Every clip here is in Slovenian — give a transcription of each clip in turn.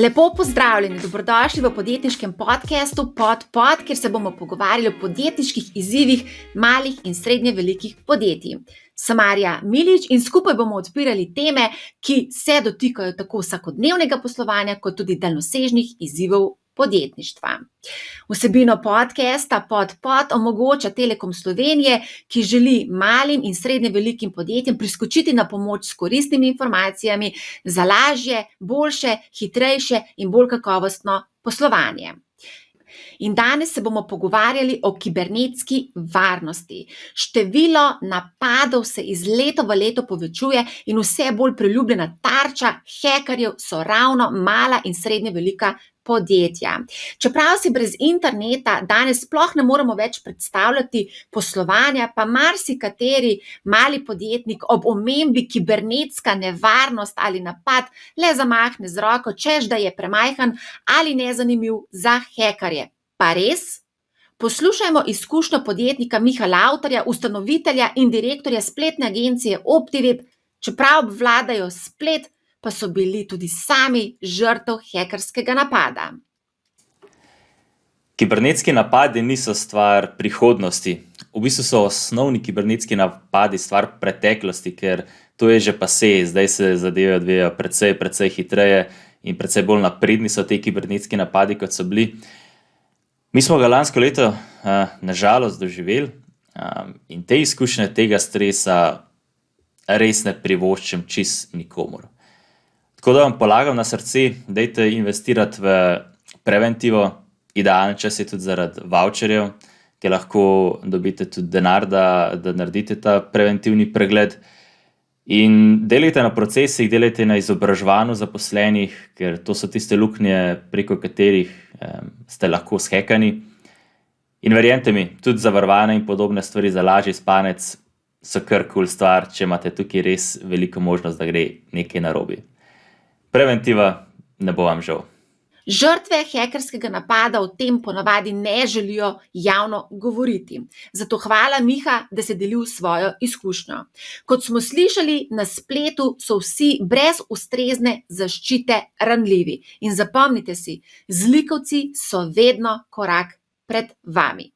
Lepo pozdravljeni, dobrodošli v podjetniškem podcastu Pod, kjer se bomo pogovarjali o podjetniških izzivih malih in srednje velikih podjetij. Sem Marja Milič in skupaj bomo odpirali teme, ki se dotikajo tako vsakodnevnega poslovanja, kot tudi daljnosežnih izzivov podjetništva. Vsebino podcasta Pod omogoča Telekom Slovenije, ki želi malim in srednje velikim podjetjem priskočiti na pomoč s koristnimi informacijami za lažje, boljše, hitrejše in bolj kakovostno poslovanje. In danes se bomo pogovarjali o kibernetski varnosti. Število napadov se iz leta v leto povečuje in vse bolj priljubljena tarča hekerjev so ravno mala in srednje velika podjetja. Čeprav si brez interneta danes sploh ne moremo več predstavljati poslovanja, pa marsikateri mali podjetnik ob omembi kibernetska nevarnost ali napad le zamahne z roko, češ da je premajhen ali nezanimiv za hekerje. Pa res? Poslušajmo izkušnjo podjetnika Miha Lavtarja, ustanovitelja in direktorja spletne agencije Optiweb. Čeprav obvladajo splet, pa so bili tudi sami žrtev hekerskega napada. Kibernetski napadi niso stvar prihodnosti. V bistvu so osnovni kibernetski napadi stvar preteklosti, ker to je že pase, zdaj se zadeve odvijajo precej hitreje in precej bolj napredni so te kibernetski napadi, kot so bili. Mi smo ga lansko leto nažalost doživeli in te izkušnje tega stresa res ne privoščim čist nikomur. Tako da vam polagam na srce, dajte investirati v preventivo, idealen čas je tudi zaradi voucherjev, ki lahko dobite tudi denar, da naredite ta preventivni pregled. In delajte na procesih, delajte na izobraževanju zaposlenih, ker to so tiste luknje, preko katerih ste lahko shekani. In verjemite mi, tudi zavarovane in podobne stvari za lažji spanec so kar cool stvar, če imate tukaj res veliko možnost, da gre nekaj narobe. Preventiva ne bo vam žal. Žrtve hekerskega napada o tem ponavadi ne želijo javno govoriti. Zato hvala, Miha, da si delil svojo izkušnjo. Kot smo slišali, na spletu so vsi brez ustrezne zaščite ranljivi. In zapomnite si, zlikovci so vedno korak pred vami.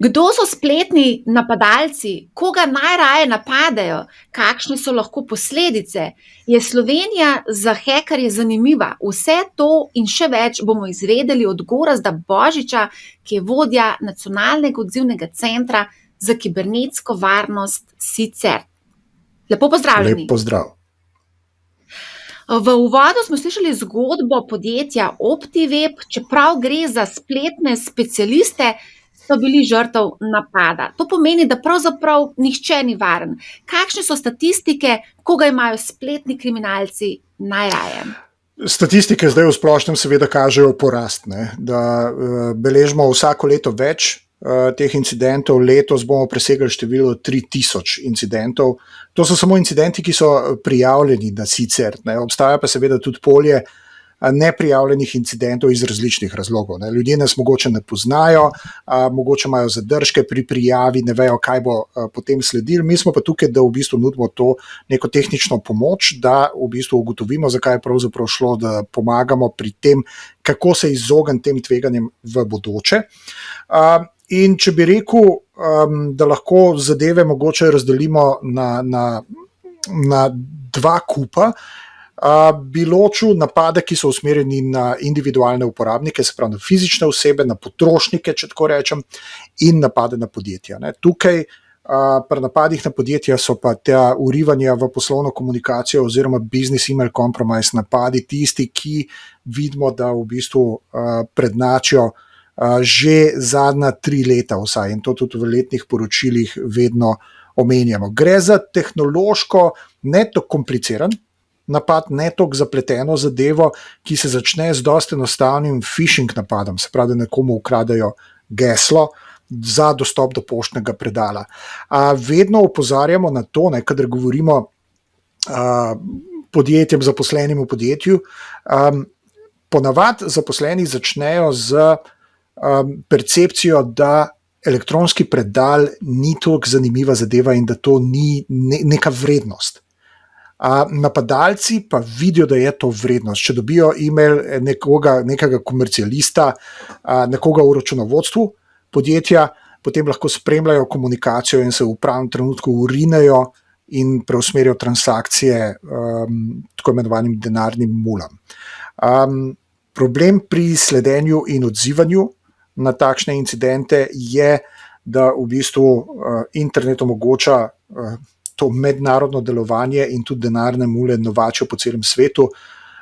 Kdo so spletni napadalci? Koga najraje napadejo? Kakšne so lahko posledice? Je Slovenija za hekerje zanimiva? Vse to in še več bomo izvedeli od Gorazda Božiča, ki je vodja Nacionalnega odzivnega centra za kibernetsko varnost SICERT. Lepo pozdravljeni. Lep pozdrav. V uvodu smo slišali zgodbo podjetja Optiweb, čeprav gre za spletne specialiste, so bili žrtev napada. To pomeni, da pravzaprav nihče ni varen. Kakšne so statistike, koga imajo spletni kriminalci najraje? Statistike zdaj v splošnem seveda kažejo porast, da beležimo vsako leto več teh incidentov. Letos bomo presegli število 3000 incidentov. To so samo incidenti, ki so prijavljeni na SICERT. Obstaja pa seveda tudi polje neprijavljenih incidentov iz različnih razlogov. Ljudje nas mogoče ne poznajo, mogoče imajo zadržke pri prijavi, ne vejo, kaj bo potem sledilo. Mi smo pa tukaj, da v bistvu nudimo to neko tehnično pomoč, da v bistvu ugotovimo, zakaj je pravzaprav šlo, da pomagamo pri tem, kako se izogniti tem tveganjem v bodoče. In če bi rekel, da lahko zadeve mogoče razdelimo na dva kupa, bi ločil napade, ki so usmerjeni na individualne uporabnike, se pravi na fizične osebe, na potrošnike, če tako rečem, in napade na podjetja. Tukaj pri napadih na podjetja so pa ta urivanja v poslovno komunikacijo oziroma business email compromise napadi tisti, ki vidimo, da v bistvu prednačijo že zadnja 3 leta vsaj, in to tudi v letnih poročilih vedno omenjamo. Gre za tehnološko ne tako kompliciran napad, ne toliko zapleteno zadevo, ki se začne z dosti enostavnim phishing napadom, se pravi, da nekomu ukradejo geslo za dostop do poštnega predala. Vedno opozarjamo na to, kadar govorimo podjetjem, zaposlenim v podjetju, ponavadi zaposleni začnejo z percepcijo, da elektronski predal ni toliko zanimiva zadeva in da to ni neka vrednost. Napadalci pa vidijo, da je to vrednost. Če dobijo e-mail nekega komercialista, nekoga v računovodstvu podjetja, potem lahko spremljajo komunikacijo in se v pravem trenutku urinejo in preusmerijo transakcije tako imenovanim denarnim mulam. Problem pri sledenju in odzivanju na takšne incidente je, da v bistvu internet omogoča to mednarodno delovanje in tudi denarne mule novačijo po celem svetu,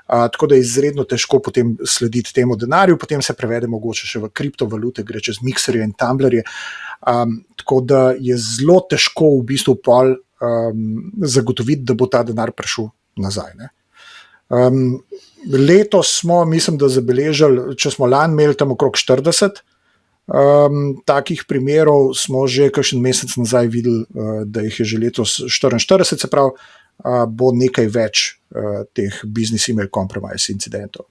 tako da je izredno težko potem slediti temu denarju, potem se prevede mogoče še v kriptovalute, gre čez mikserje in tumblerje, tako da je zelo težko v bistvu pol zagotoviti, da bo ta denar prišel nazaj. Ne? Letos smo, mislim, da zabeležili, če smo lani imeli tam okrog 40 takih primerov, smo že kakšen mesec nazaj videli, da jih je že letos 44, se pravi, bo nekaj več teh business email compromise incidentov.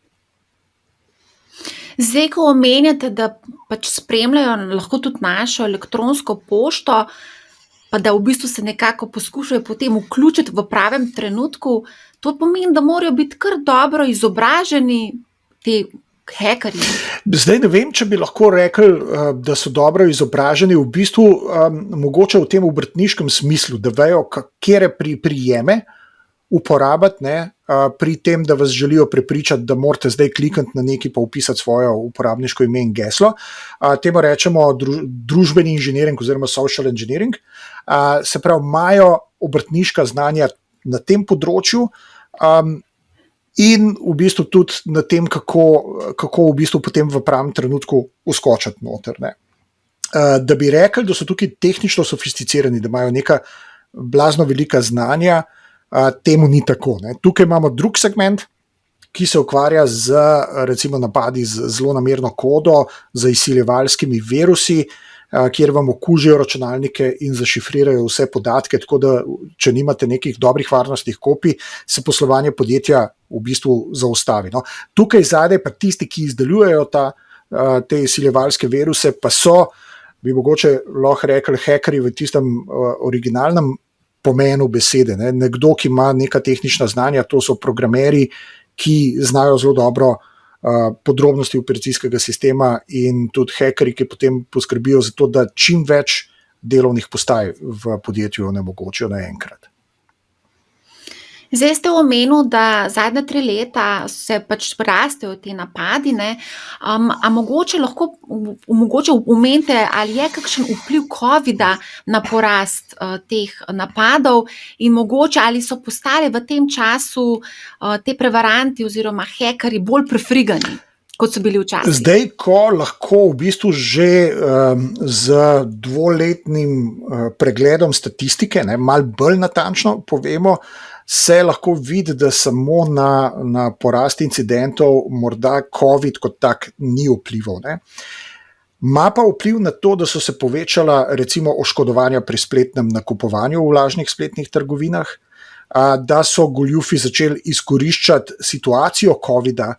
Zdaj, ko omenjate, da pač spremljajo lahko tudi našo elektronsko pošto, pa da v bistvu se nekako poskušajo potem vključiti v pravem trenutku, to pomeni, da morajo biti kar dobro izobraženi te hekerji. Zdaj ne vem, če bi lahko rekli, da so dobro izobraženi, v bistvu mogoče v tem obrtniškem smislu, da vejo, katere prijeme uporabiti, ne, pri tem, da vas želijo prepričati, da morate zdaj klikniti na nekaj pa vpisati svojo uporabniško ime in geslo. Temu rečemo družbeni inženiring oziroma social engineering. Se pravi, imajo obrtniška znanja na tem področju in v bistvu tudi na tem, kako v bistvu potem v pravem trenutku uskočiti noter. Ne. Da bi rekli, da so tukaj tehnično sofisticirani, da imajo neka blazno velika znanja, temu ni tako. Ne. Tukaj imamo drug segment, ki se ukvarja z recimo napadi z zelo namerno kodo, z izsiljevalskimi virusi, kjer vam okužijo računalnike in zašifrirajo vse podatke, tako da če nimate nekih dobrih varnostnih kopij, se poslovanje podjetja v bistvu zaustavi. No. Tukaj zadaj pa tisti, ki izdelujejo te izsiljevalske viruse, pa so, bi mogoče lahko rekli, hekerji v tistem originalnem pomenu besede. Ne. Nekdo, ki ima neka tehnična znanja, to so programeri, ki znajo zelo dobro podrobnosti operacijskega sistema in tudi hekerji, ki potem poskrbijo za to, da čim več delovnih postaj v podjetju onemogočijo naenkrat. Zdaj ste omenili, da zadnja 3 leta se pač rastejo te napadi, ne? A mogoče lahko omenite, ali je kakšen vpliv covida na porast teh napadov in mogoče ali so postali v tem času te prevaranti oziroma hekerji bolj prefrigani, kot so bili včasih? Zdaj, ko lahko v bistvu že z 2-letnim pregledom statistike, ne, malo bolj natančno povemo, se lahko vidi, da samo na porast incidentov morda COVID kot tak ni vplival. Ne. Ma pa vpliv na to, da so se povečala recimo oškodovanja pri spletnem nakupovanju v lažnih spletnih trgovinah, da so goljufi začeli izkoriščati situacijo COVID-a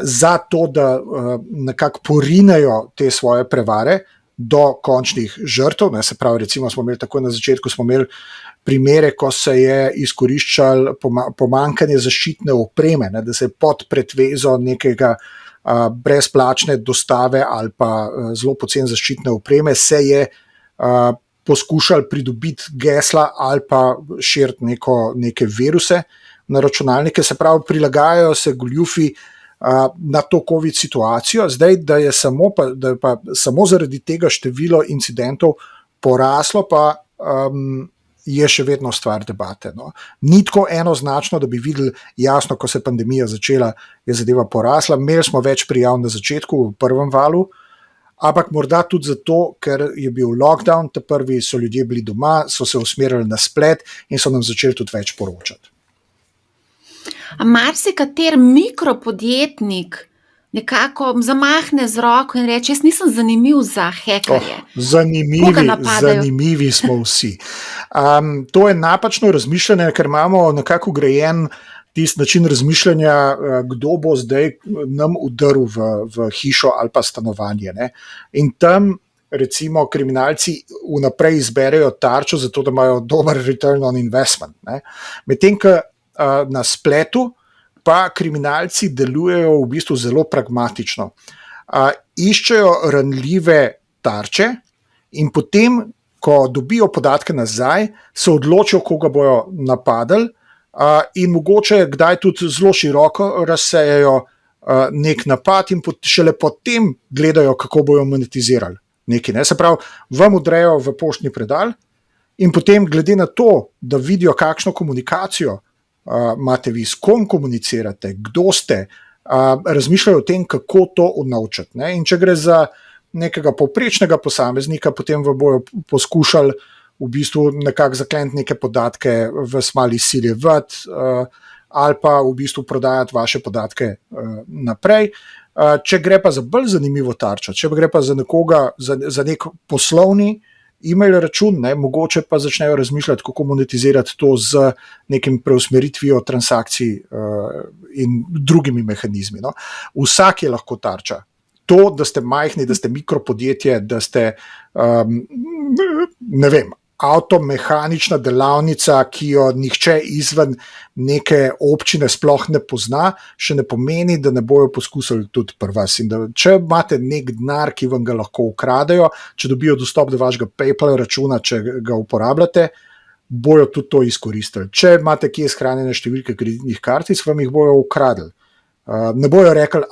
za to, da nekako porinejo te svoje prevare do končnih žrtev. Ne. Se pravi, recimo smo imeli takoj na začetku primere, ko se je izkoriščal pomanjkanje zaščitne opreme, ne, da se je pod pretvezo nekega brezplačne dostave ali pa zelo poceni zaščitne opreme se je poskušal pridobiti gesla ali pa širiti neke viruse na računalnike, se pravi, prilagajajo se goljufi na to COVID situacijo. Zdaj, da je samo zaradi tega število incidentov poraslo, pa je še vedno stvar debate. No. Ni tako enoznačno, da bi videli jasno, ko se je pandemija začela, je zadeva porasla. Imeli smo več prijav na začetku, v prvem valu, ampak morda tudi zato, ker je bil lockdown, prvi so ljudje bili doma, so se usmerili na splet in so nam začeli tudi več poročati. A marsikater mikropodjetnik nekako zamahne z roko in reče, jaz nisem zanimiv za hekerje. Zanimivi smo vsi. To je napačno razmišljanje, ker imamo nekako grajen tisti način razmišljanja, kdo bo zdaj nam udrl v hišo ali pa stanovanje. Ne? In tam recimo kriminalci vnaprej izberejo tarčo, zato da imajo dober return on investment. Medtem ko na spletu pa kriminalci delujejo v bistvu zelo pragmatično. Iščejo ranljive tarče in potem, ko dobijo podatke nazaj, se odločijo, koga bojo napadali, in mogoče kdaj tudi zelo široko razsejajo nek napad in šele potem gledajo, kako bojo monetizirali nekaj. Se pravi, vam odrejo v poštni predal in potem glede na to, da vidijo, kakšno komunikacijo imate vi, s kom komunicirate, kdo ste, razmišljajo o tem, kako to unovčiti. In če gre za nekega povprečnega posameznika, potem vam bojo poskušali v bistvu nekako zakleniti neke podatke, vas malo izsiljevati ali pa v bistvu prodajati vaše podatke naprej. Če gre pa za bolj zanimivo tarčo, če gre pa za nekoga, za nek poslovni e-mail račun, mogoče pa začnejo razmišljati, kako monetizirati to z nekim preusmeritvijo transakcij in drugimi mehanizmi. Vsak je lahko tarča. To, da ste majhni, da ste mikropodjetje, da ste, ne vem, avtomehanična delavnica, ki jo nihče izven neke občine sploh ne pozna, še ne pomeni, da ne bojo poskusili tudi pri vas. In da, če imate nek denar, ki vam ga lahko ukradejo, če dobijo dostop do vašega PayPal računa, če ga uporabljate, bojo tudi to izkoristili. Če imate kje shranjene številke kreditnih kartic, vam jih bojo ukradli. Ne bojo rekli,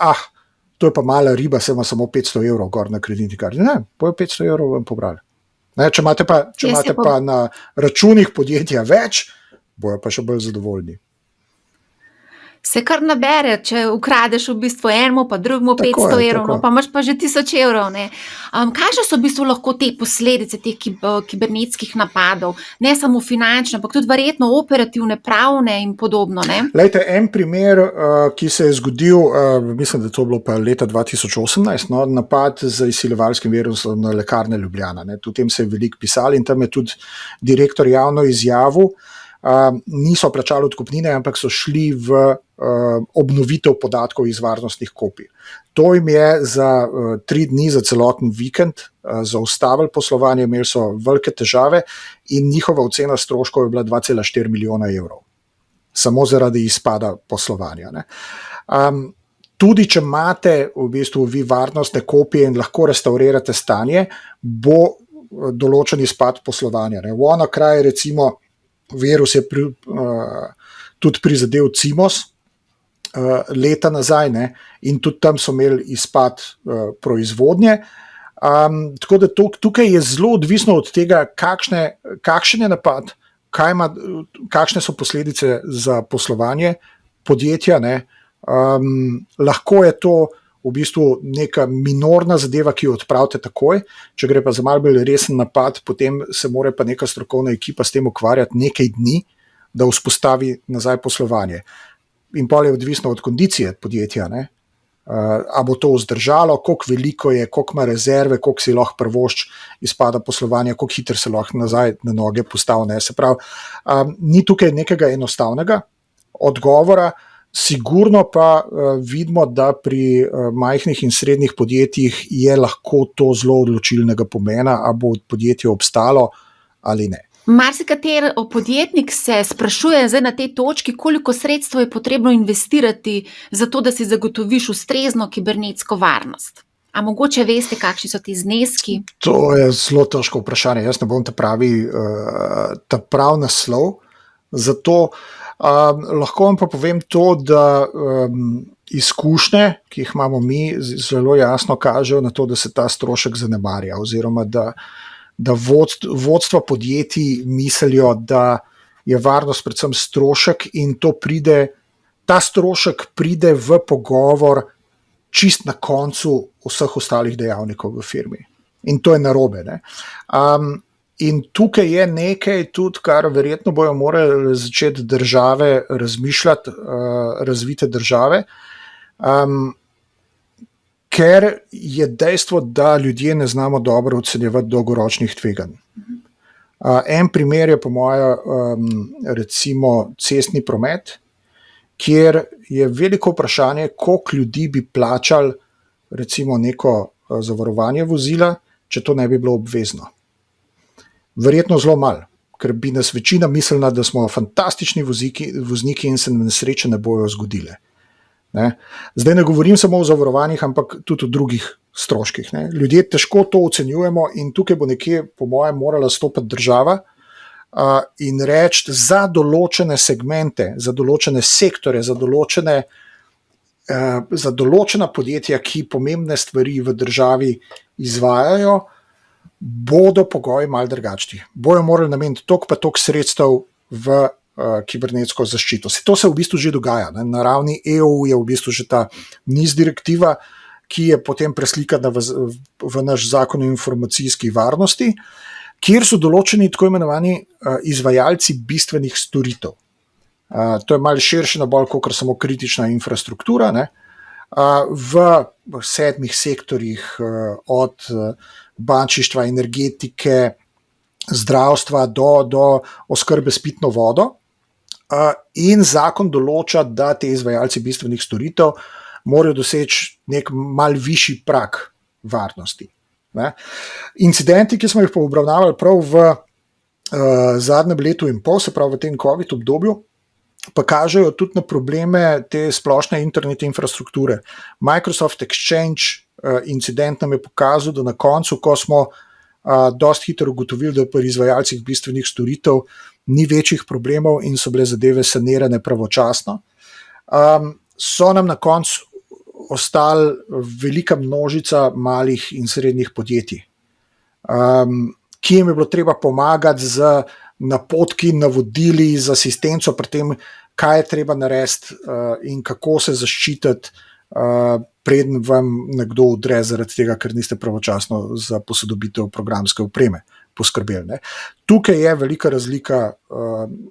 to je pa mala riba, se ima samo 500 evrov gor na kreditni karti. Ne, bojo 500 evrov vam pobrali. Če imate pa na računih podjetja več, bojo pa še bolj zadovoljni. Se kar nabere, če ukradeš v bistvu enemu, pa drugemu 500 evrov, pa imaš pa že 1000 evrov. Kakšne so v bistvu lahko te posledice teh kibernetskih napadov? Ne samo finančne, ampak tudi verjetno operativne, pravne in podobno. Lejte, en primer, ki se je zgodil, mislim, da to bilo pa leta 2018, napad z izsiljevalskim virusom na Lekarne Ljubljana. O tem se je veliko pisali in tam je tudi direktor javno izjavil, niso plačali odkupnine, ampak so šli v obnovitev podatkov iz varnostnih kopij. To jim je za 3 dni, za celoten vikend zaustavili poslovanje, imeli so velike težave in njihova ocena stroškov je bila 2,4 milijona evrov. Samo zaradi izpada poslovanja. Tudi če imate v bistvu vi varnostne kopije in lahko restaurirate stanje, bo določen izpad poslovanja. V ono kraj recimo virus je tudi prizadel Cimos leta nazaj, in tudi tam so imeli izpad proizvodnje. Tako da tukaj je zelo odvisno od tega, kakšen je napad, kakšne so posledice za poslovanje podjetja. Lahko je to v bistvu neka minorna zadeva, ki jo odpravite takoj, če gre pa za malo bolj resen napad, potem se mora pa neka strokovna ekipa s tem ukvarjati nekaj dni, da vzpostavi nazaj poslovanje. In pol je odvisno od kondicije podjetja, a bo to vzdržalo, koliko veliko je, koliko ima rezerve, koliko si lahko privošči izpada poslovanja, koliko hitro se lahko nazaj na noge postavi. Se pravi, ni tukaj nekega enostavnega odgovora. Sigurno pa vidimo, da pri majhnih in srednjih podjetjih je lahko to zelo odločilnega pomena, a bo podjetje obstalo ali ne. Marsikateri podjetnik se sprašuje zdaj na tej točki, koliko sredstev je potrebno investirati za to, da si zagotoviš ustrezno kibernetsko varnost. A mogoče veste, kakšni so ti zneski? To je zelo težko vprašanje. Jaz ne bom ta pravi naslov. Zato lahko vam pa povem to, da izkušnje, ki jih imamo mi, zelo jasno kažejo na to, da se ta strošek zanemarja, oziroma da vodstva podjetij mislijo, da je varnost predvsem strošek in ta strošek pride v pogovor čist na koncu vseh ostalih dejavnikov v firmi. In to je narobe. In tukaj je nekaj tudi, kar verjetno bojo morali začeti države razmišljati, razvite države, ker je dejstvo, da ljudje ne znamo dobro ocenjevati dolgoročnih tveganj. En primer je po moje recimo cestni promet, kjer je veliko vprašanje, koliko ljudi bi plačali recimo neko zavarovanje vozila, če to ne bi bilo obvezno? Verjetno zelo malo, ker bi nas večina mislila, da smo fantastični vozniki in se nesreče ne bojo zgodile. Ne? Zdaj ne govorim samo o zavarovanjih, ampak tudi o drugih stroških. Ne? Ljudje težko to ocenjujemo in tukaj bo nekje, po mojem, morala stopiti država in reči za določene segmente, za določene sektore, za določena podjetja, ki pomembne stvari v državi izvajajo, bodo pogoji malo drugačni. Bojo morali nameniti toliko pa toliko sredstev v kibernetsko zaščito. To se v bistvu že dogaja. Ne? Na ravni EU je v bistvu že ta NIS direktiva, ki je potem preslikana v naš zakon o informacijski varnosti, kjer so določeni tako imenovani izvajalci bistvenih storitev. To je malo širše nabor, kot samo kritična infrastruktura, ne? V 7 sektorjih, od bančništva, energetike, zdravstva do oskrbe s pitno vodo. In zakon določa, da te izvajalci bistvenih storitev morajo doseči nek mal višji prag varnosti. Ne? Incidenti, ki smo jih pa obravnavali prav v zadnjem letu in pol, se pravi v tem COVID obdobju, pa kažejo tudi na probleme te splošne internet infrastrukture. Microsoft Exchange incident nam je pokazal, da na koncu, ko smo dosti hitro ugotovili, da pri izvajalcih bistvenih storitev ni večjih problemov in so bile zadeve sanirane pravočasno, so nam na koncu ostali velika množica malih in srednjih podjetij, ki jim je bilo treba pomagati z napotki, navodili, z asistenco pri tem, kaj je treba narediti in kako se zaščititi, preden vam nekdo udre zaradi tega, ker niste pravočasno za posodobitev programske opreme poskrbeli. Ne. Tukaj je velika razlika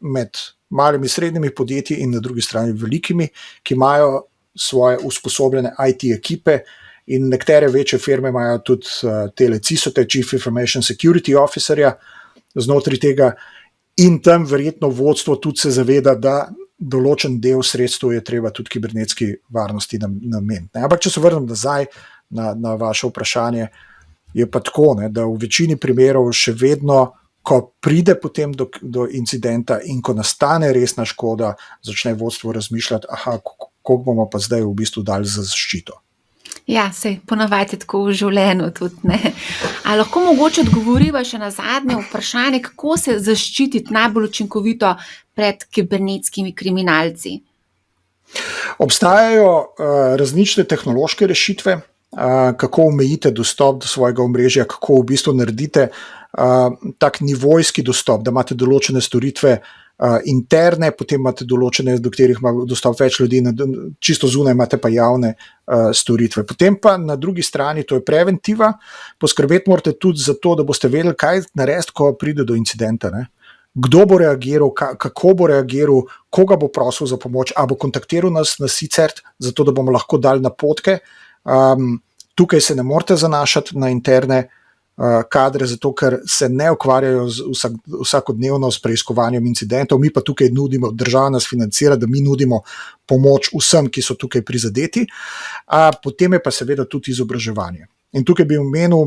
med malimi srednjimi podjetji in na drugi strani velikimi, ki imajo svoje usposobljene IT ekipe in nekatere večje firme imajo tudi tele CISO-te, Chief Information Security Officerja znotraj tega in tam verjetno vodstvo tudi se zaveda, da določen del sredstev je treba tudi kibernetski varnosti nameniti. Ampak če se vrnem nazaj na vaše vprašanje, je pa tako, ne, da v večini primerov še vedno, ko pride potem do incidenta in ko nastane resna škoda, začne vodstvo razmišljati, koliko bomo pa zdaj v bistvu dali za zaščito. Ja, sej ponavadi tako v življenju tudi, ne. A lahko mogoče odgovoriva še na zadnje vprašanje, kako se zaščititi najbolj učinkovito pred kibernetskimi kriminalci? Obstajajo različne tehnološke rešitve, kako omejite dostop do svojega omrežja, kako v bistvu naredite tak nivojski dostop, da imate določene storitve interne, potem imate določene, do katerih ima dostop več ljudi, čisto zunaj imate pa javne storitve. Potem pa na drugi strani, to je preventiva, poskrbeti morate tudi za to, da boste vedeli, kaj narediti, ko pride do incidenta. Ne? Kdo bo reagiral, kako bo reagiral, koga bo prosil za pomoč, a bo kontaktiral nas na SICERT, zato da bomo lahko dali napotke. Tukaj se ne morate zanašati na interne kadre, zato ker se ne ukvarjajo vsakodnevno s preiskovanjem incidentov, mi pa tukaj nudimo, država nas financira, da mi nudimo pomoč vsem, ki so tukaj prizadeti, potem je pa seveda tudi izobraževanje. In tukaj bi omenil,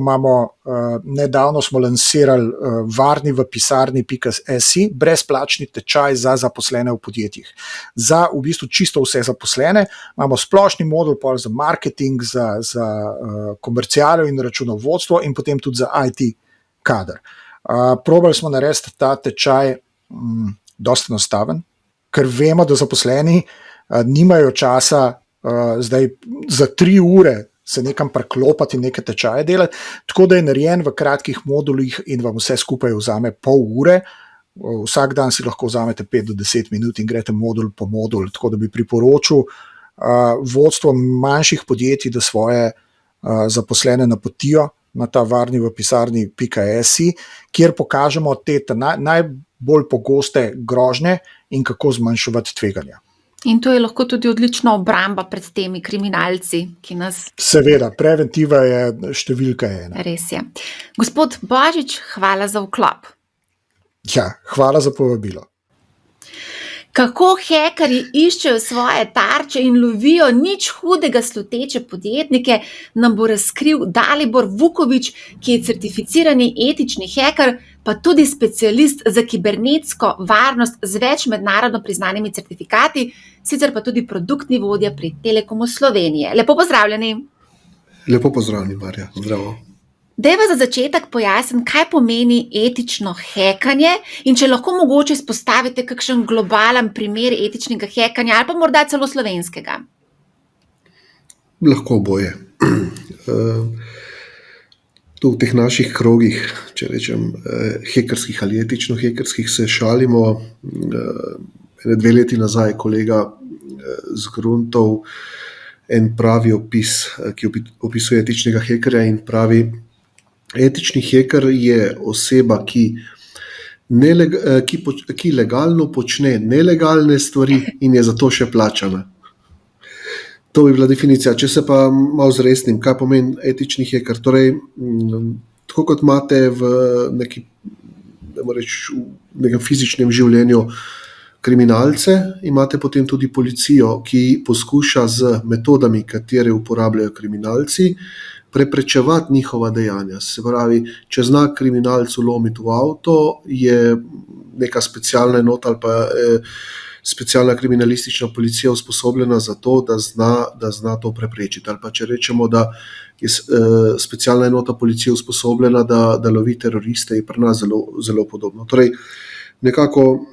nedavno smo lansirali varni v pisarni.si, brezplačni tečaj za zaposlene v podjetjih. Za v bistvu čisto vse zaposlene, imamo splošni modul za marketing, za komercialo in računovodstvo in potem tudi za IT kader. Probali smo narediti ta tečaj dosti enostaven, ker vemo, da zaposleni nimajo časa zdaj za 3 ure se nekam preklopati in neke tečaje delati, tako da je narejen v kratkih modulih in vam vse skupaj vzame pol ure. Vsak dan si lahko vzamete 5 do 10 minut in greste modul po modul, tako da bi priporočil vodstvo manjših podjetij, da svoje zaposlene napotijo na ta varni v pisarni.si, kjer pokažemo te najbolj pogoste grožnje in kako zmanjševati tveganja. In to je lahko tudi odlična obramba pred temi kriminalci, ki nas... Seveda, preventiva je številka 1. Res je. Gospod Božič, hvala za vklop. Ja, hvala za povabilo. Kako hekerji iščejo svoje tarče in lovijo nič hudega sluteče podjetnike, nam bo razkril Dalibor Vuković, ki je certificirani etični heker, pa tudi specialist za kibernetsko varnost z več mednarodno priznanimi certifikati, sicer pa tudi produktni vodja pri Telekomu Slovenije. Lepo pozdravljeni. Lepo pozdravljeni, Marja. Zdravo. Dajva za začetek pojasniti, kaj pomeni etično hekanje in če lahko mogoče izpostavite kakšen globalen primer etičnega hekanja ali pa morda celo slovenskega. Lahko oboje. Tu v teh naših krogih, če rečem hekerskih ali etično hekerskih, se šalimo. 2 leti nazaj je kolega zgruntov en pravi opis, ki opisuje etičnega hekerja in pravi: etični heker je oseba, ki legalno počne nelegalne stvari in je zato še plačana. To bi bila definicija. Če se pa malo zresnim, kaj pomeni etični heker? Torej, tako kot imate v nekem fizičnem življenju kriminalce, imate potem tudi policijo, ki poskuša z metodami, katere uporabljajo kriminalci, preprečevati njihova dejanja. Se pravi, če zna kriminalec vlomiti v avto, je neka specialna enota ali pa specialna kriminalistična policija usposobljena za to, da zna to preprečiti. Ali pa če rečemo, da je specialna enota policije usposobljena, da lovi teroriste, je pri nas zelo, zelo podobno. Torej, nekako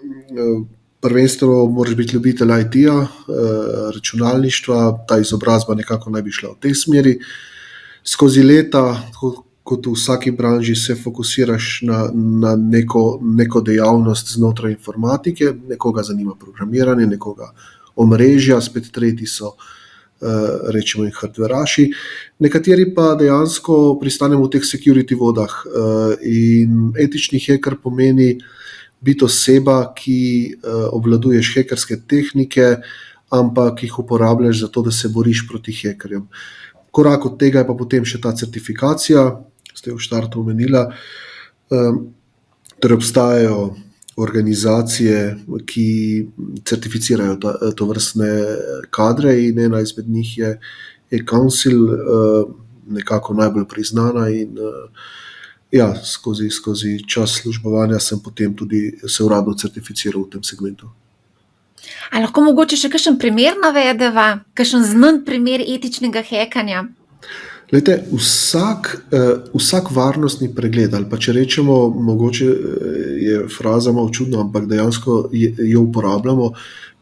prvenstveno moraš biti ljubitelj IT-ja, računalništva, ta izobrazba nekako naj bi šla v tej smeri. Skozi leta, kot v vsaki branži, se fokusiraš na neko dejavnost znotraj informatike, nekoga zanima programiranje, nekoga omrežja, spet tretji so, rečemo, in hardveraši. Nekateri pa dejansko pristanemo v teh security vodah in etični heker pomeni biti oseba, ki obvladuješ hekerske tehnike, ampak jih uporabljaš za to, da se boriš proti hekerjem. Korak od tega je pa potem še ta certifikacija, ste v štartu omenila. Torej obstajajo organizacije, ki certificirajo tovrstne kadre in ena izmed njih je e-Council, nekako najbolj priznana in skozi čas službovanja sem potem tudi se uradno certificiral v tem segmentu. A lahko mogoče še kakšen primer navedeva, kakšen znan primer etičnega hekanja? Glejte, vsak varnostni pregled, ali pa če rečemo, mogoče je fraza malo čudna, ampak dejansko jo uporabljamo,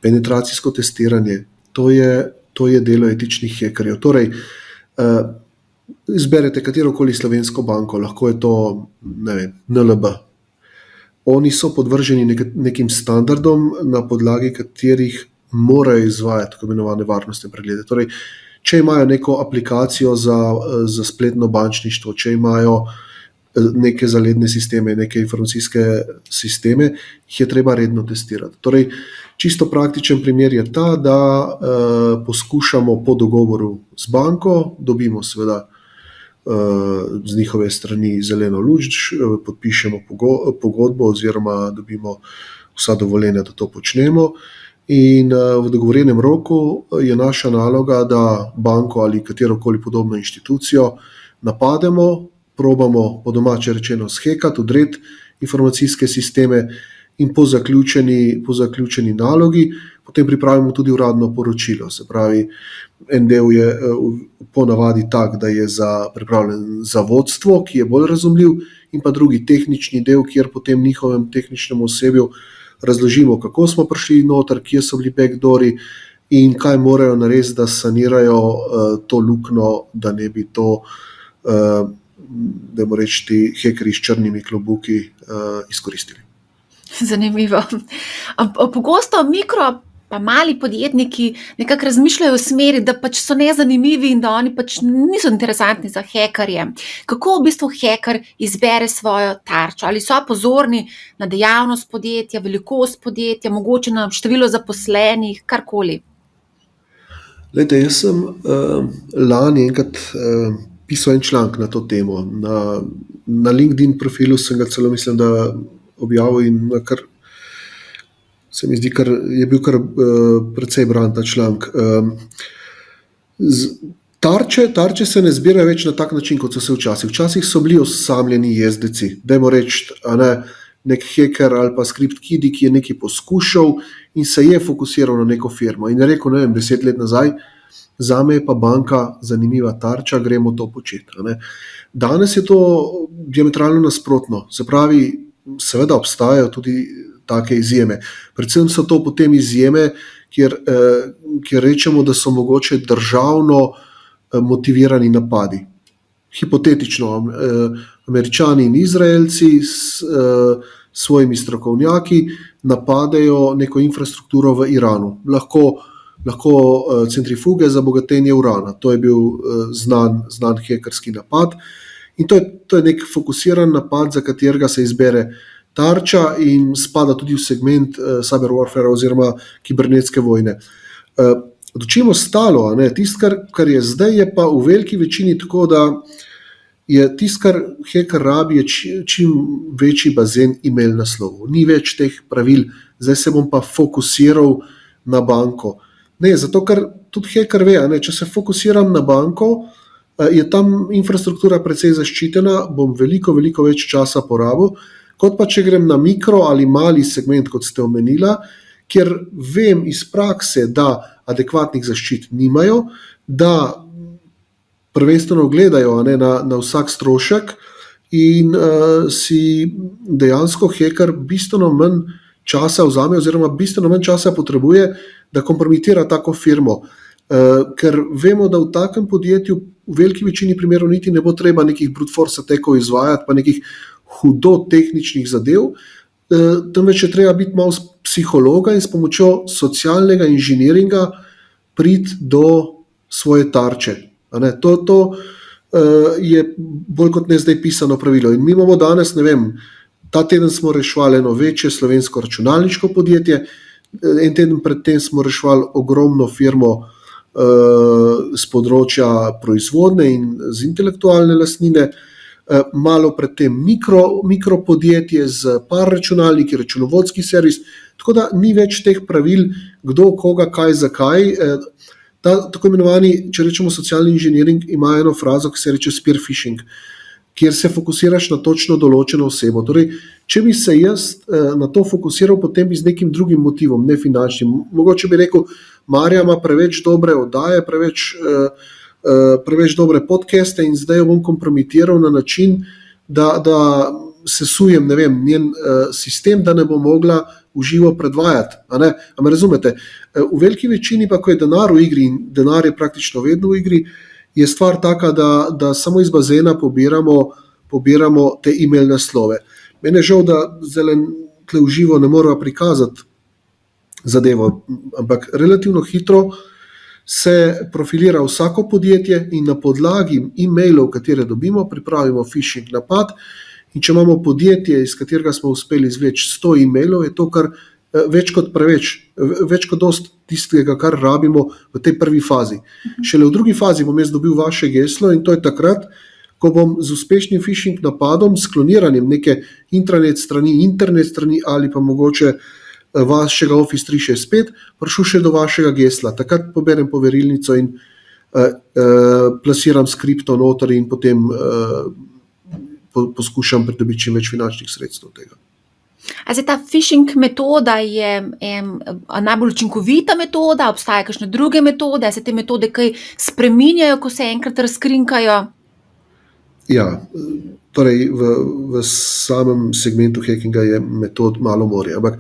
penetracijsko testiranje, to je delo etičnih hekerjev. Torej, izberete katerokoli slovensko banko, lahko je to, ne vem, NLB. Oni so podvrženi nekim standardom, na podlagi katerih morajo izvajati tako imenovane varnostne preglede. Torej, če imajo neko aplikacijo za spletno bančništvo, če imajo neke zaledne sisteme, neke informacijske sisteme, jih je treba redno testirati. Torej, čisto praktičen primer je ta, da poskušamo po dogovoru z banko, dobimo seveda z njihove strani zeleno luč, podpišemo pogodbo oziroma dobimo vsa dovoljenja, da to počnemo. In v dogovorjenem roku je naša naloga, da banko ali katerokoli podobno inštitucijo napademo, probamo po domače rečeno shekati, odreti informacijske sisteme in po zaključeni nalogi potem pripravimo tudi uradno poročilo. Se pravi, en del je po navadi tak, da je pripravljen za vodstvo, ki je bolj razumljiv, in pa drugi tehnični del, kjer potem njihovem tehničnemu osebju razložimo, kako smo prišli noter, kje so bili backdoori in kaj morajo narediti, da sanirajo to luknjo, da ne bi to, dajmo reči, hekerji s črnimi klobuki izkoristili. Zanimivo. Pogosto mikro pa mali podjetniki nekako razmišljajo v smeri, da pač so nezanimivi in da oni pač niso interesantni za hekerje. Kako v bistvu heker izbere svojo tarčo? Ali so pozorni na dejavnost podjetja, velikost podjetja, mogoče na število zaposlenih, karkoli? Glejte, jaz sem lani enkrat pisal en članek na to temo. Na LinkedIn profilu sem ga celo, mislim, da objavil in kar Se mi zdi, je bil precej bran ta članek. Tarče se ne zbirajo več na tak način, kot so se včasih. Včasih so bili osamljeni jezdeci. Dajmo reči, nek hacker ali pa script kiddie, ki je nekaj poskušal in se je fokusiral na neko firmo. In je rekel, 10 let nazaj, zame je pa banka zanimiva tarča, gremo to početi. Danes je to diametralno nasprotno. Se pravi, seveda obstajajo tudi take izjeme. Predvsem so to potem izjeme, kjer rečemo, da so mogoče državno motivirani napadi. Hipotetično, Američani in Izraelci s svojimi strokovnjaki napadejo neko infrastrukturo v Iranu. Lahko centrifuge za bogatenje urana. To je bil znan hekerski napad. In to je nek fokusiran napad, za katerega se izbere tarča in spada tudi v segment cyber warfare oziroma kibernetske vojne. Od čem ostalo, tisto, kar je zdaj, je pa v veliki večini tako, da je tisto, kar hacker rabi, je čim večji bazen e-mail naslovov. Ni več teh pravil, zdaj se bom pa fokusiral na banko. Ne, zato ker tudi hacker ve, če se fokusiram na banko, je tam infrastruktura precej zaščitena, bom veliko več časa porabil, kot pa če grem na mikro ali mali segment, kot ste omenila, kjer vem iz prakse, da adekvatnih zaščit nimajo, da prvenstveno gledajo na vsak strošek in si dejansko hacker bistveno manj časa vzame oziroma bistveno manj časa potrebuje, da kompromitira tako firmo. Ker vemo, da v takem podjetju v veliki večini primerov niti ne bo treba nekih brute force attackov izvajati, pa nekih hudo tehničnih zadev, temveč je treba biti malo psihologa in s pomočjo socialnega inženiringa priti do svoje tarče. To je bolj kot ne zdaj pisano pravilo. In mi imamo danes, ta teden smo rešvali eno večje slovensko računalniško podjetje, en teden predtem smo rešvali ogromno firmo z področja proizvodne in z intelektualne lastnine, malo predtem mikropodjetje z par računalniki, računovodski servis, tako da ni več teh pravil, kdo, koga, kaj, zakaj. Ta tako imenovani, če rečemo socialni inženiring, ima eno frazo, ki se reče spear phishing, kjer se fokusiraš na točno določeno osebo. Torej, če bi se jaz na to fokusiral, potem bi z nekim drugim motivom, ne finančnim. Mogoče bi rekel, Marja ima preveč dobre oddaje, preveč dobre podcaste in zdaj jo bom kompromitiral na način, da sesujem, njen sistem, da ne bo mogla v živo predvajati. A me razumete? V veliki večini pa, ko je denar v igri, in denar je praktično vedno v igri, je stvar taka, da samo iz bazena pobiramo te e-mail naslove. Mene je žal, da zdaj tle v živo ne moramo prikazati zadevo, ampak relativno hitro se profilira vsako podjetje in na podlagi e-mailov, katere dobimo, pripravimo phishing napad. In če imamo podjetje, iz katerega smo uspeli izvleči 100 e-mailov, je to kar več kot preveč, več kot dost tistega, kar rabimo v tej prvi fazi. Šele v drugi fazi bom jaz dobil vaše geslo in to je takrat, ko bom z uspešnim phishing napadom, s kloniranjem neke intranet strani, internet strani ali pa mogoče vašega Office 365 prišel še do vašega gesla. Takrat poberem poverilnico in plasiram skripto noter in potem poskušam pridobiti čim več finančnih sredstev tega. Zdaj, ta phishing metoda je najbolj učinkovita metoda, obstajajo kakšne druge metode, se te metode kaj spreminjajo, ko se enkrat razkrinkajo? Ja, torej v samem segmentu hackinga je metod malo morje, ampak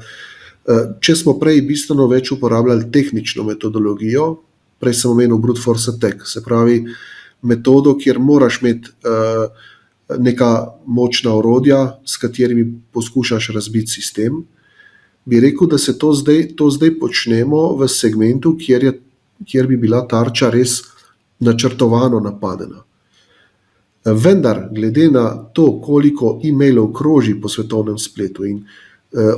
če smo prej bistveno več uporabljali tehnično metodologijo, prej sem omenil brute force attack, se pravi metodo, kjer moraš imeti neka močna orodja, s katerimi poskušaš razbiti sistem, bi rekel, da se to zdaj počnemo v segmentu, kjer bi bila tarča res načrtovano napadena. Vendar, glede na to, koliko e-mailov kroži po svetovnem spletu in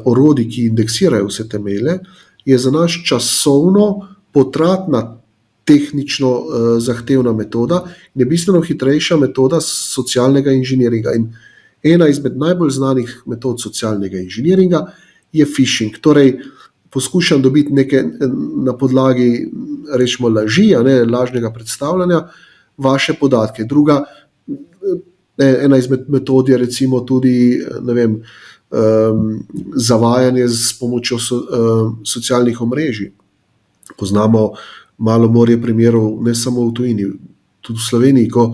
orodij, ki indeksirajo vse te maile, je za nas časovno potratna tehnično zahtevna metoda in je bistveno hitrejša metoda socialnega inženiringa. In ena izmed najbolj znanih metod socialnega inženiringa je phishing. Torej, poskušam dobiti nekaj na podlagi, rečemo, laži, lažnega predstavljanja, vaše podatke. Druga, ena izmed metod je recimo tudi, ne vem, zavajanje s pomočjo socialnih omrežij. Poznamo malo morje primerov, ne samo v tujini, tudi v Sloveniji, ko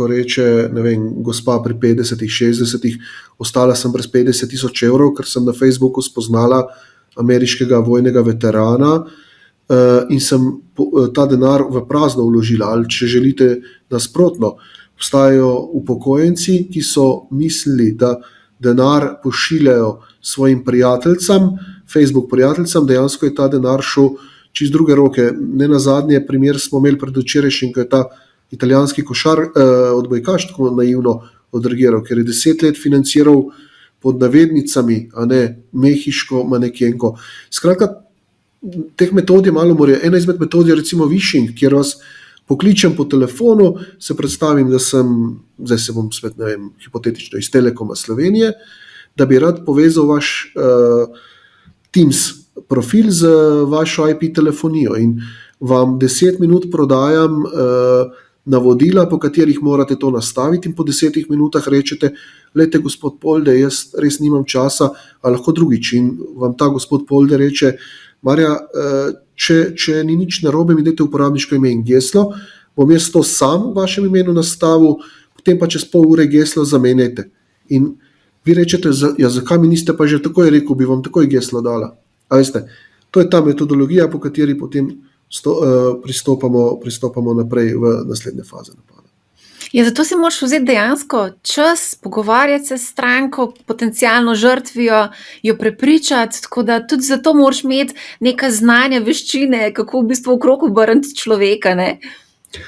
reče, ne vem, gospa pri 50, 60, ostala sem brez 50,000 evrov, ker sem na Facebooku spoznala ameriškega vojnega veterana in sem ta denar v prazno vložila. Ali če želite nasprotno, obstajajo upokojenci, ki so mislili, da denar pošiljajo svojim prijateljicam, Facebook prijateljicam, dejansko je ta denar šel čez druge roke. Ne nazadnje primer smo imeli predvčerajšnjim, ko je ta italijanski odbojkaš tako naivno odreagiral, ker je 10 let financiral pod navednicami, a ne mehiško manekenko. Skratka, teh metod je malo morje. Ena izmed metod je recimo phishing, kjer vas pokličem po telefonu, se predstavim, da sem, zdaj se bom spet, ne vem, hipotetično iz Telekoma Slovenije, da bi rad povezal vaš Teams profil z vašo IP telefonijo in vam 10 minut prodajam navodila, po katerih morate to nastaviti, in po 10 minutah rečete: "Glejte, gospod Polde, jaz res nimam časa, a lahko drugič." In vam ta gospod Polde reče: "Marja, če ni nič narobe, mi dajte uporabniško ime in geslo, bom jaz to sam v vašem imenu nastavil, potem pa čez pol ure geslo zamenjajte." In vi rečete: "Ja, zakaj mi niste pa že takoj rekel, bi vam takoj geslo dala." A veste, to je ta metodologija, po kateri potem pristopamo naprej v naslednje faze napada. Ja, zato si moraš vzeti dejansko čas, pogovarjati se s stranko, potencialno žrtvijo, jo prepričati, tako da tudi zato moraš imeti neka znanja, veščine, kako v bistvu okrog obrniti človeka, ne?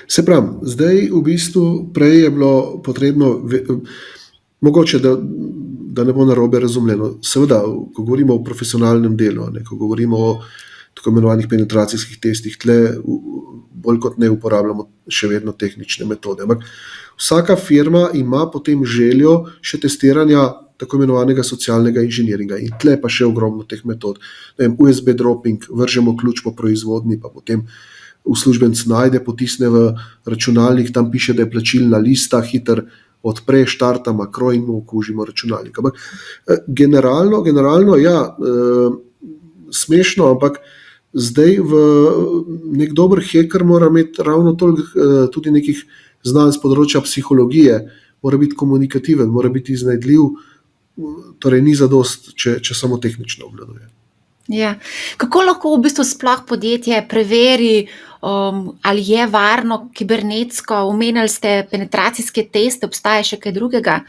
Se pravi, zdaj v bistvu prej je bilo potrebno, mogoče da ne bo narobe razumljeno, seveda, ko govorimo o profesionalnem delu, ko govorimo o tako imenovanih penetracijskih testih, tle bolj kot ne uporabljamo še vedno tehnične metode. Ampak vsaka firma ima potem željo še testiranja tako imenovanega socialnega inženiringa in tle pa še ogromno teh metod. Ne vem, USB dropping, vržemo ključ po proizvodni, pa potem uslužbenc najde, potisne v računalnik, tam piše, da je plačilna lista, hiter odpre, štarta makro in mu okužimo računalnik. Ampak generalno ja, smešno, ampak zdaj nek dober hacker mora imeti ravno toliko tudi nekih znanj z področja psihologije, mora biti komunikativen, mora biti iznajdljiv, torej ni zadost, če samo tehnično obvladuje. Ja. Kako lahko v bistvu sploh podjetje preveri, ali je varno kibernetsko? Omenili ste penetracijske teste, obstaja še kaj drugega?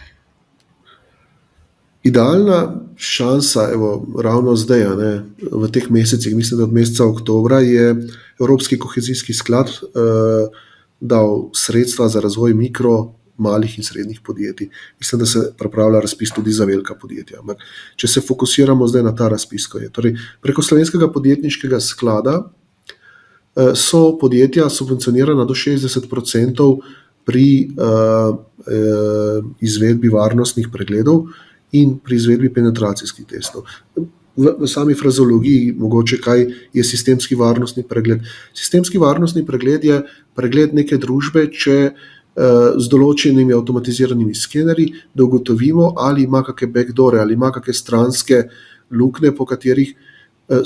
Idealna šansa, ravno zdaj, v teh mesecih, mislim, da od meseca oktobra, je Evropski kohezijski sklad dal sredstva za razvoj mikro, malih in srednjih podjetij. Mislim, da se pripravlja razpis tudi za velika podjetja. Ampak če se fokusiramo zdaj na ta razpis, ko je. Torej, preko Slovenskega podjetniškega sklada so podjetja subvencionirana do 60% pri izvedbi varnostnih pregledov in pri izvedbi penetracijskih testov. V sami frazeologiji mogoče, kaj je sistemski varnostni pregled. Sistemski varnostni pregled je pregled neke družbe, če z določenimi avtomatiziranimi skenerji, da ugotovimo, ali ima kakšne backdoore, ali ima kakšne stranske luknje, po katerih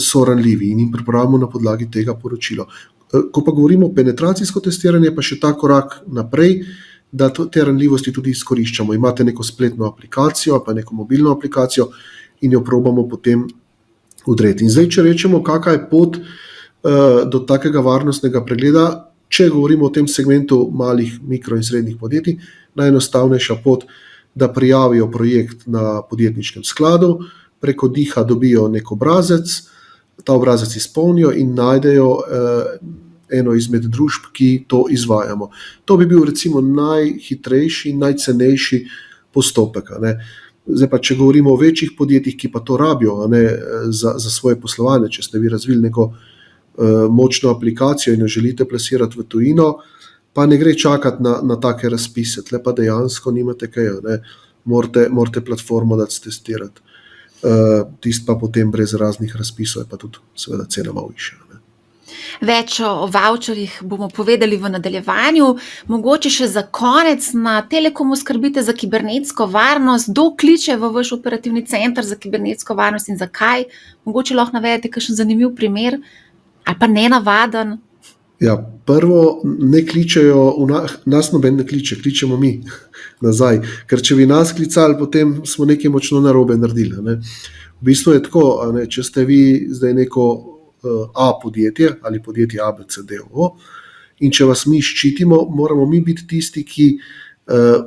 so ranljivi in jim pripravimo na podlagi tega poročilo. Ko pa govorimo o penetracijsko testiranje, pa še ta korak naprej, da te ranljivosti tudi izkoriščamo. Imate neko spletno aplikacijo, pa neko mobilno aplikacijo in jo probamo potem udreti. In zdaj, če rečemo, kakšna je pot do takega varnostnega pregleda, če govorimo o tem segmentu malih, mikro in srednjih podjetij, najenostavnejša pot, da prijavijo projekt na podjetniškem skladu, preko Diha dobijo nek obrazec, ta obrazec izpolnijo in najdejo eno izmed družb, ki to izvajamo. To bi bil recimo najhitrejši, najcenejši postopek. Zdaj pa, če govorimo o večjih podjetjih, ki pa to rabijo za svoje poslovanje, če ste vi razvili neko močno aplikacijo in jo želite plasirati v tujino, pa ne gre čakati na take razpise, tle pa dejansko nimate kaj, morate platformo dati testirati. tisti pa potem brez raznih razpisov, je pa tudi seveda cena malo višja. Več o voucherjih bomo povedali v nadaljevanju. Mogoče še za konec, na Telekomu skrbite za kibernetsko varnost. Kdo kliče v vaš operativni center za kibernetsko varnost in zakaj? Mogoče lahko navedete kakšen zanimiv primer ali pa nenavaden. Ja, prvo, ne kličejo, nas noben ne kliče, kličemo mi nazaj. Ker če bi nas klicali, potem smo nekaj močno narobe naredili. Ne. V bistvu je tako, ne, če ste vi zdaj neko A podjetje ali podjetje ABCDO in če vas mi ščitimo, moramo mi biti tisti, ki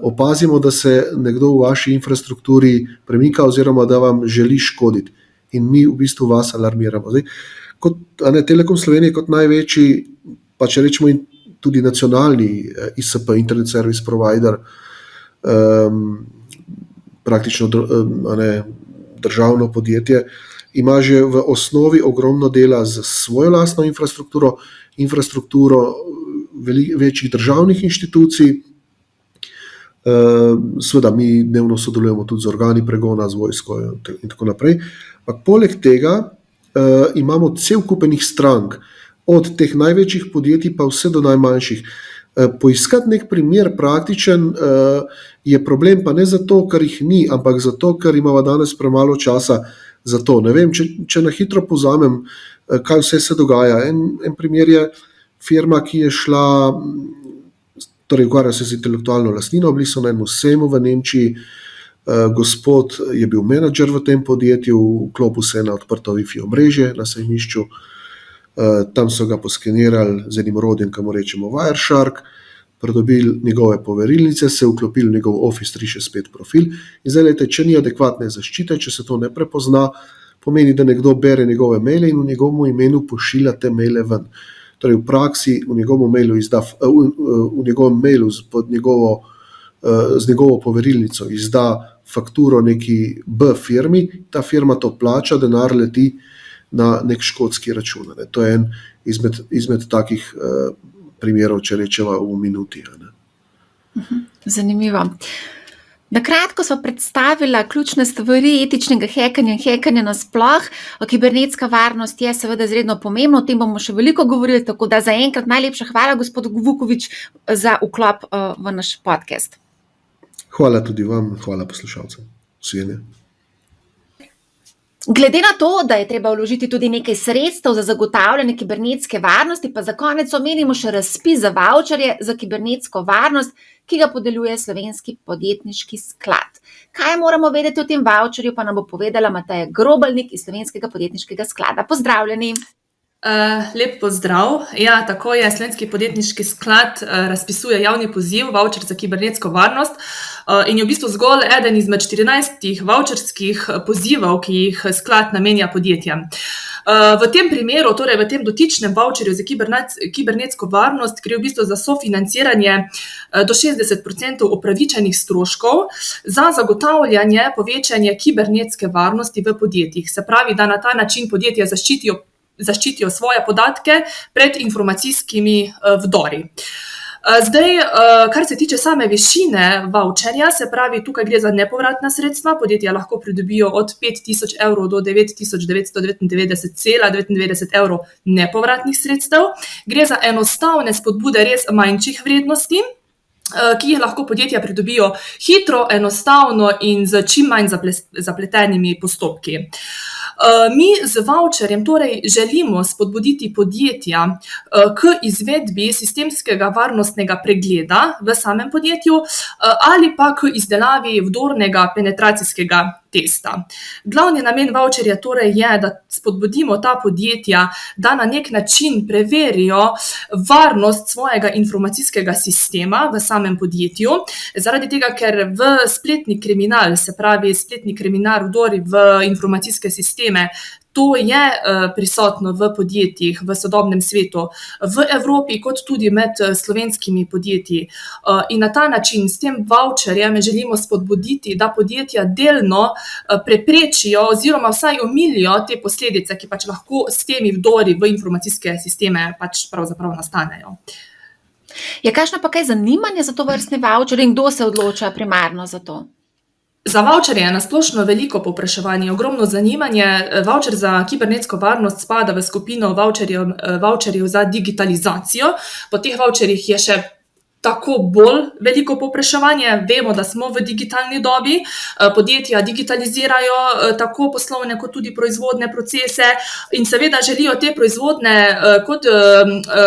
opazimo, da se nekdo v vaši infrastrukturi premika oziroma da vam želi škoditi in mi v bistvu vas alarmiramo. Zdaj, Telekom Slovenije kot največji, pa če rečemo tudi nacionalni ISP, Internet Service Provider, praktično državno podjetje, ima že v osnovi ogromno dela z svojo lastno infrastrukturo večjih državnih inštitucij. Seveda mi dnevno sodelujemo tudi z organi pregona, z vojsko in tako naprej. Poleg tega imamo cel kup enih strank, od teh največjih podjetij pa vse do najmanjših. Poiskati nek primer praktičen je problem, pa ne zato, ker jih ni, ampak zato, ker imamo danes premalo časa za to. Ne vem, če na hitro povzamem, kaj vse se dogaja. En primer je firma, ki je šla, torej ukvarja se z intelektualno lastnino, bili so na enem sejmu v Nemčiji, gospod je bil menedžer v tem podjetju, vklopil se na odprto Wi-Fi omrežje na sejmišču, tam so ga poskenirali z enim orodjem, ki mu rečemo Wireshark, pridobili njegove poverilnice, se vklopili v njegov Office 365 profil in zdaj, če ni adekvatne zaščite, če se to ne prepozna, pomeni, da nekdo bere njegove maile in v njegovem imenu pošilja te maile ven. Torej v praksi v njegovem mailu z njegovo poverilnico izda fakturo neki B firmi, ta firma to plača, denar leti na nek škotski račun. To je en izmed takih primerov, če rečeva v minuti. Zanimivo. Na kratko smo predstavila ključne stvari etičnega hekanja in hekanja nasploh. Kibernetska varnost je seveda izredno pomembna, o tem bomo še veliko govorili, tako da zaenkrat najlepša hvala, gospod Vukovič, za vklop v naš podcast. Hvala tudi vam, hvala poslušalcem. Vsejene. Glede na to, da je treba vložiti tudi nekaj sredstev za zagotavljanje kibernetske varnosti, pa za konec omenimo še razpis za voucherje za kibernetsko varnost, ki ga podeljuje Slovenski podjetniški sklad. Kaj moramo vedeti o tem voucherju, pa nam bo povedala Mateja Grobelnik iz Slovenskega podjetniškega sklada. Pozdravljeni. Lep pozdrav. Ja, tako je, Slovenski podjetniški sklad razpisuje javni poziv, voucher za kibernetsko varnost, in je v bistvu zgolj eden izmed 14 voucherskih pozivov, ki jih sklad namenja podjetjem. V tem primeru, torej v tem dotičnem voucherju za kibernetsko varnost, gre v bistvu za sofinanciranje do 60% upravičenih stroškov za zagotavljanje povečanja kibernetske varnosti v podjetjih. Se pravi, da na ta način podjetja zaščitijo svoje podatke pred informacijskimi vdori. Zdaj, kar se tiče same višine voucherja, se pravi, tukaj gre za nepovratna sredstva, podjetja lahko pridobijo od 5.000 evrov do 9.999,99 evrov nepovratnih sredstev. Gre za enostavne spodbude res manjših vrednosti, ki jih lahko podjetja pridobijo hitro, enostavno in z čim manj zapletenimi postopki. Mi z voucherjem torej želimo spodbuditi podjetja k izvedbi sistemskega varnostnega pregleda v samem podjetju ali pa k izdelavi vdornega penetracijskega testa. Glavni namen voucherja torej je, da spodbudimo ta podjetja, da na nek način preverijo varnost svojega informacijskega sistema v samem podjetju, zaradi tega, ker v spletni kriminal, se pravi spletni kriminal, vdori v informacijske sisteme, to je prisotno v podjetjih v sodobnem svetu, v Evropi kot tudi med slovenskimi podjetji. In na ta način s tem voucherjem želimo spodbuditi, da podjetja delno preprečijo oziroma vsaj omilijo te posledice, ki pač lahko s temi vdori v informacijske sisteme pač pravzaprav nastanejo. Je kakšno pa kaj zanimanje za to vrstne voucherje in kdo se odloča primarno za to? Za vavčerje je nasplošno veliko povpraševanje, ogromno zanimanje. Vavčer za kibernetsko varnost spada v skupino vavčerjev za digitalizacijo. Po teh vavčerjih je še tako bolj veliko povpraševanje. Vemo, da smo v digitalni dobi. Podjetja digitalizirajo tako poslovne kot tudi proizvodne procese in seveda želijo te proizvodne kot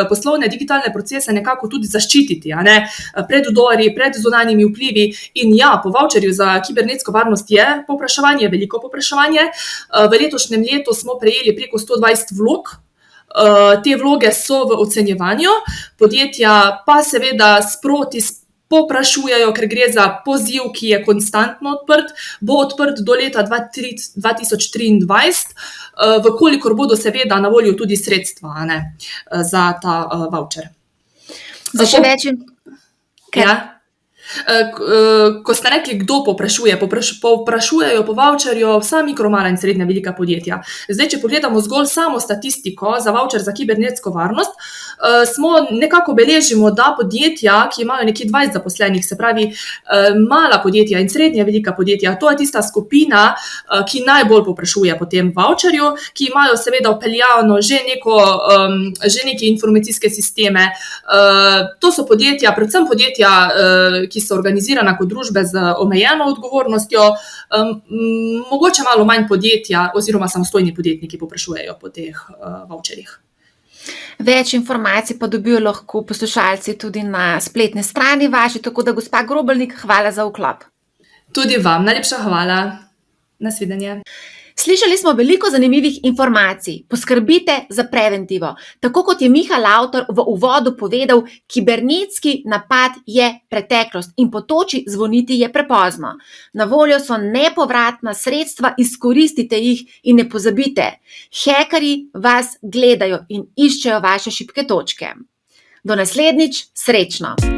poslovne digitalne procese nekako tudi zaščititi, a ne, pred vdori, pred zunanjimi vplivi. In ja, po vavčerju za kibernetsko varnost je povpraševanje, veliko povpraševanje. V letošnjem letu smo prejeli preko 120 vlog. Te vloge so v ocenjevanju, podjetja pa seveda sproti povprašujejo, ker gre za poziv, ki je konstantno odprt, bo odprt do leta 2023, vkolikor bodo seveda na voljo tudi sredstva, a ne, za ta vavčer. Za še več Ja. Ko ste rekli, kdo povprašuje, povprašujejo po vavčerju vsa mikro, mala in srednja velika podjetja. Zdaj, če pogledamo zgolj samo statistiko za vavčer za kibernetsko varnost, nekako beležimo, da podjetja, ki imajo nekje 20 zaposlenih, se pravi mala podjetja in srednja velika podjetja, to je tista skupina, ki najbolj povprašuje po tem vavčerju, ki imajo seveda vpeljano že neke informacijske sisteme. To so podjetja, predvsem podjetja, ki so organizirana kot družbe z omejeno odgovornostjo, mogoče malo manj podjetja oziroma samostojni podjetniki povprašujejo po teh vavčerjih. Več informacij pa dobijo lahko poslušalci tudi na spletni strani vaši, tako da gospa Grobelnik, hvala za vklop. Tudi vam najlepša hvala. Nasvidenje. Slišali smo veliko zanimivih informacij. Poskrbite za preventivo. Tako kot je Miha Lavtor v uvodu povedal, kibernetski napad je preteklost in po toči zvoniti je prepozno. Na voljo so nepovratna sredstva, izkoristite jih in ne pozabite. Hekerji vas gledajo in iščejo vaše šibke točke. Do naslednjič, srečno!